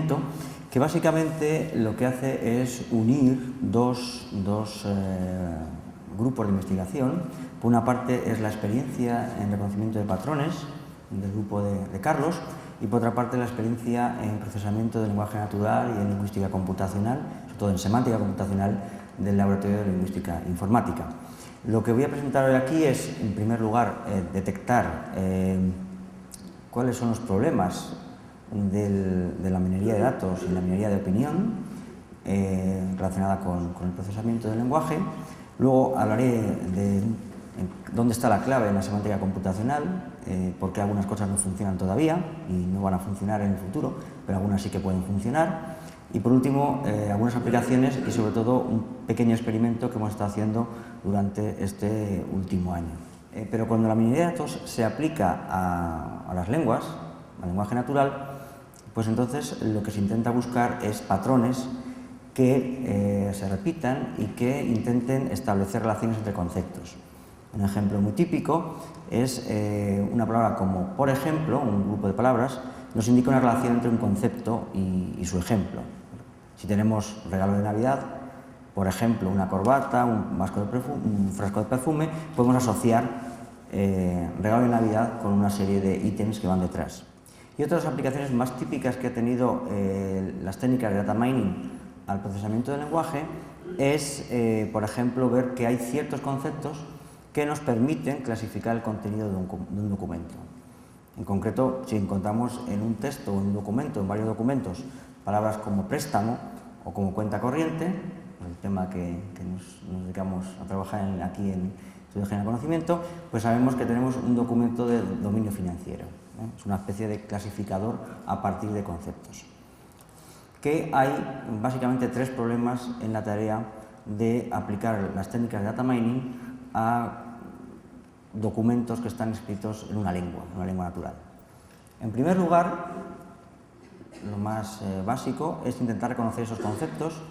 procesamiento, que básicamente lo que hace es unir dos grupos de investigación. Por una parte es la experiencia en reconocimiento de patrones del grupo de Carlos, y por otra parte la experiencia en procesamiento del lenguaje natural y en lingüística computacional, sobre todo en semántica computacional, del Laboratorio de Lingüística Informática. Lo que voy a presentar hoy aquí es, en primer lugar, detectar cuáles son los problemas de la minería de datos y la minería de opinión relacionada con el procesamiento del lenguaje. Luego hablaré de dónde está la clave en la semántica computacional, por qué algunas cosas no funcionan todavía y no van a funcionar en el futuro, pero algunas sí que pueden funcionar. Y por último, algunas aplicaciones y sobre todo un pequeño experimento que hemos estado haciendo durante este último año. Pero cuando la minería de datos se aplica a las lenguas, al lenguaje natural, pues entonces lo que se intenta buscar es patrones que se repitan y que intenten establecer relaciones entre conceptos. Un ejemplo muy típico es una palabra como por ejemplo, un grupo de palabras, nos indica una relación entre un concepto y su ejemplo. Si tenemos regalo de Navidad, por ejemplo, una corbata, un frasco de perfume, podemos asociar regalo de Navidad con una serie de ítems que van detrás. Y otras aplicaciones más típicas que ha tenido las técnicas de data mining al procesamiento del lenguaje es, por ejemplo, ver que hay ciertos conceptos que nos permiten clasificar el contenido de un documento. En concreto, si encontramos en un texto o en un documento, en varios documentos, palabras como préstamo o como cuenta corriente, el tema que nos dedicamos a trabajar aquí en Estudio General de Conocimiento, pues sabemos que tenemos un documento de dominio financiero. Es una especie de clasificador a partir de conceptos. Que hay básicamente tres problemas en la tarea de aplicar las técnicas de data mining a documentos que están escritos en una lengua natural. En primer lugar, lo más básico es intentar reconocer esos conceptos,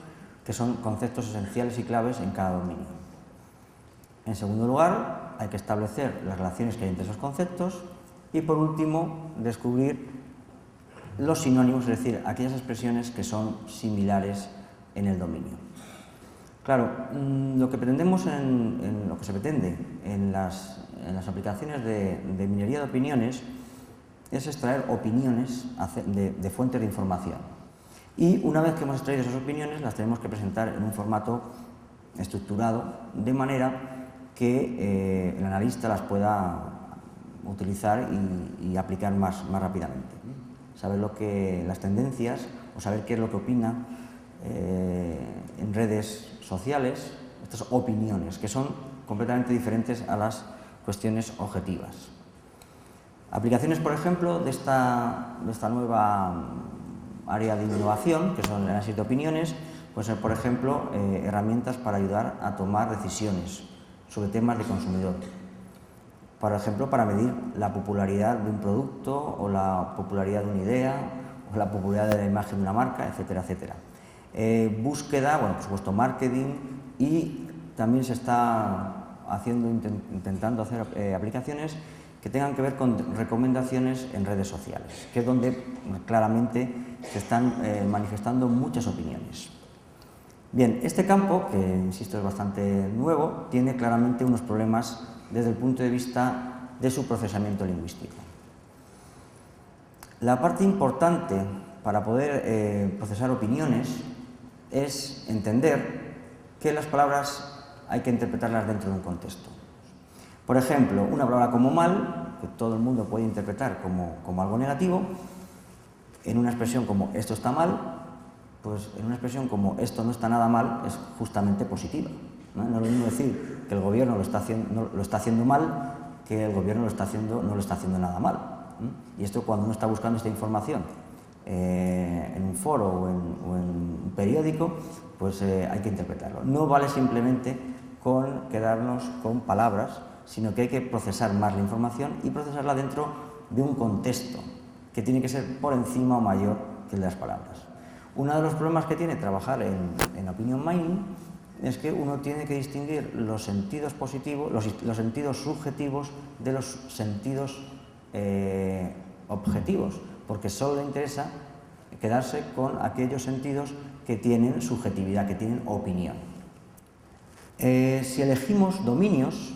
que son conceptos esenciales y claves en cada dominio. En segundo lugar, hay que establecer las relaciones que hay entre esos conceptos y, por último, descubrir los sinónimos, es decir, aquellas expresiones que son similares en el dominio. Claro, lo que pretendemos lo que se pretende en las aplicaciones de minería de opiniones es extraer opiniones de fuentes de información. Y una vez que hemos extraído esas opiniones, las tenemos que presentar en un formato estructurado, de manera que el analista las pueda utilizar y aplicar más rápidamente. Saber las tendencias o saber qué es lo que opina en redes sociales, estas opiniones, que son completamente diferentes a las cuestiones objetivas. Aplicaciones, por ejemplo, de esta nueva área de innovación, que son el análisis de opiniones, pueden ser, por ejemplo, herramientas para ayudar a tomar decisiones sobre temas de consumidor. Por ejemplo, para medir la popularidad de un producto o la popularidad de una idea o la popularidad de la imagen de una marca, etcétera, etcétera. Búsqueda, bueno, por supuesto, marketing, y también se está intentando hacer aplicaciones que tengan que ver con recomendaciones en redes sociales, que es donde claramente se están manifestando muchas opiniones. Bien, este campo, que insisto es bastante nuevo, tiene claramente unos problemas desde el punto de vista de su procesamiento lingüístico. La parte importante para poder procesar opiniones es entender que las palabras hay que interpretarlas dentro de un contexto. Por ejemplo, una palabra como mal, que todo el mundo puede interpretar como algo negativo, en una expresión como esto está mal, pues en una expresión como esto no está nada mal es justamente positiva. No es lo mismo decir que el gobierno lo está haciendo mal que el gobierno no lo está haciendo nada mal. Y esto, cuando uno está buscando esta información en un foro o en un periódico, pues hay que interpretarlo. No vale simplemente con quedarnos con palabras, sino que hay que procesar más la información y procesarla dentro de un contexto que tiene que ser por encima o mayor que el de las palabras. Uno de los problemas que tiene trabajar en opinion mining es que uno tiene que distinguir los sentidos positivos, los sentidos subjetivos de los sentidos objetivos, porque solo le interesa quedarse con aquellos sentidos que tienen subjetividad, que tienen opinión. Si elegimos dominios,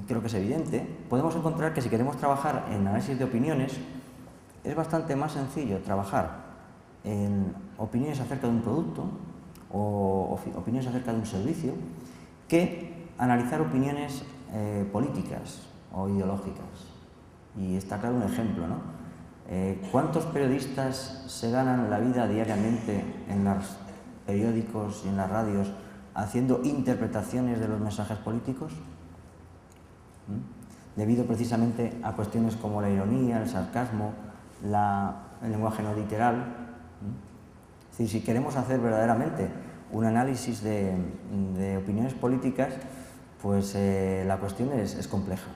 creo que es evidente, podemos encontrar que si queremos trabajar en análisis de opiniones, es bastante más sencillo trabajar en opiniones acerca de un producto o opiniones acerca de un servicio que analizar opiniones políticas o ideológicas. Y está claro un ejemplo, ¿no? ¿Cuántos periodistas se ganan la vida diariamente en los periódicos y en las radios haciendo interpretaciones de los mensajes políticos? Debido precisamente a cuestiones como la ironía, el sarcasmo, el lenguaje no literal. Es decir, si queremos hacer verdaderamente un análisis de opiniones políticas, pues la cuestión es compleja.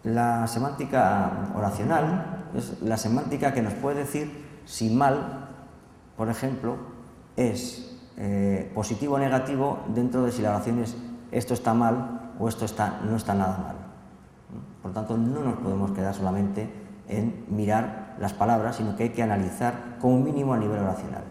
La semántica oracional es la semántica que nos puede decir si mal, por ejemplo, es positivo o negativo dentro de si la oración es esto está mal o esto no está nada mal. Por lo tanto, no nos podemos quedar solamente en mirar las palabras, sino que hay que analizar como mínimo a nivel oracional.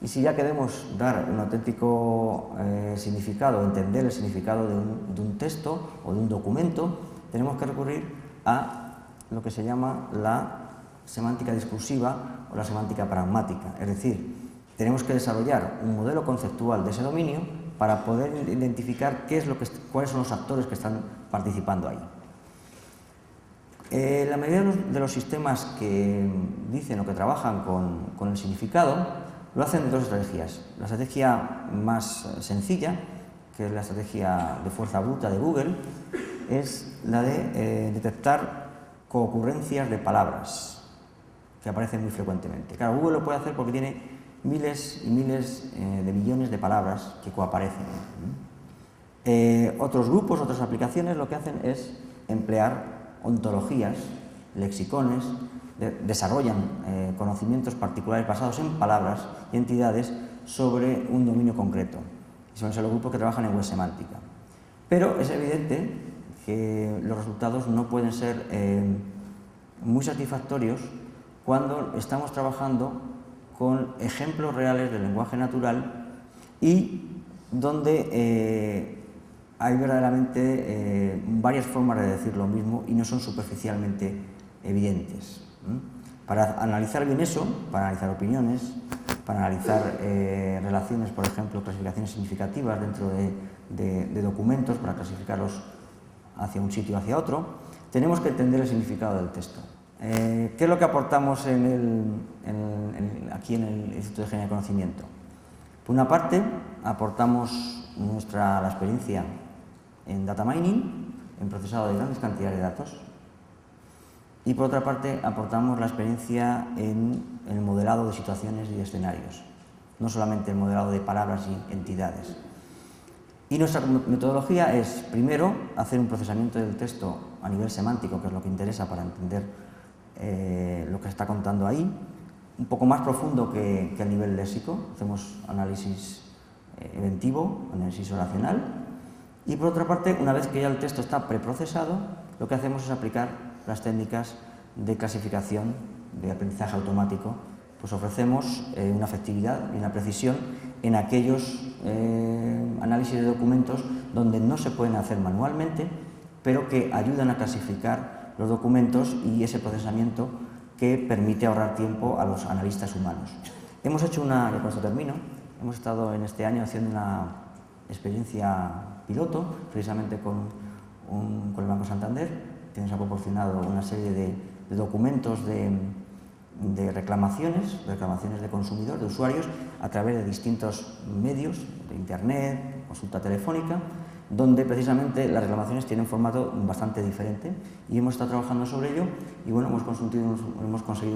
Y si ya queremos dar un auténtico significado, entender el significado de un texto o de un documento, tenemos que recurrir a lo que se llama la semántica discursiva o la semántica pragmática. Es decir, tenemos que desarrollar un modelo conceptual de ese dominio para poder identificar cuáles son los actores que están participando ahí. La mayoría de los sistemas que dicen o que trabajan con el significado lo hacen de dos estrategias. La estrategia más sencilla, que es la estrategia de fuerza bruta de Google, es la de detectar coocurrencias de palabras que aparecen muy frecuentemente. Claro, Google lo puede hacer porque tiene miles y miles de millones de palabras que coaparecen. Otros grupos, otras aplicaciones lo que hacen es emplear ontologías, lexicones, desarrollan conocimientos particulares basados en palabras y entidades sobre un dominio concreto. Son los grupos que trabajan en web semántica. Pero es evidente que los resultados no pueden ser muy satisfactorios cuando estamos trabajando con ejemplos reales del lenguaje natural y donde hay verdaderamente varias formas de decir lo mismo y no son superficialmente evidentes. Para analizar bien eso, para analizar opiniones, para analizar relaciones, por ejemplo, clasificaciones significativas dentro de documentos, para clasificarlos hacia un sitio o hacia otro, tenemos que entender el significado del texto. ¿Qué es lo que aportamos aquí en el Instituto de Ingeniería de Conocimiento? Por una parte, aportamos la experiencia en data mining, en procesado de grandes cantidades de datos, y por otra parte, aportamos la experiencia en el modelado de situaciones y de escenarios, no solamente el modelado de palabras y entidades. Y nuestra metodología es, primero, hacer un procesamiento del texto a nivel semántico, que es lo que interesa para entender lo que está contando ahí, un poco más profundo que a nivel léxico. Hacemos análisis eventivo, análisis oracional, y por otra parte, una vez que ya el texto está preprocesado, lo que hacemos es aplicar las técnicas de clasificación, de aprendizaje automático. Pues ofrecemos una efectividad y una precisión en aquellos análisis de documentos donde no se pueden hacer manualmente, pero que ayudan a clasificar los documentos y ese procesamiento que permite ahorrar tiempo a los analistas humanos. Hemos hecho ya con esto termino, hemos estado en este año haciendo una experiencia piloto, precisamente con el Banco Santander, que nos ha proporcionado una serie de documentos de reclamaciones de consumidores, de usuarios, a través de distintos medios, de internet, consulta telefónica, donde precisamente las reclamaciones tienen un formato bastante diferente, y hemos estado trabajando sobre ello y bueno, hemos conseguido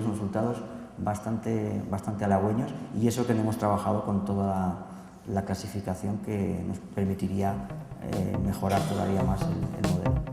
unos resultados bastante halagüeños, y eso que no hemos trabajado con toda la clasificación que nos permitiría mejorar todavía más el modelo.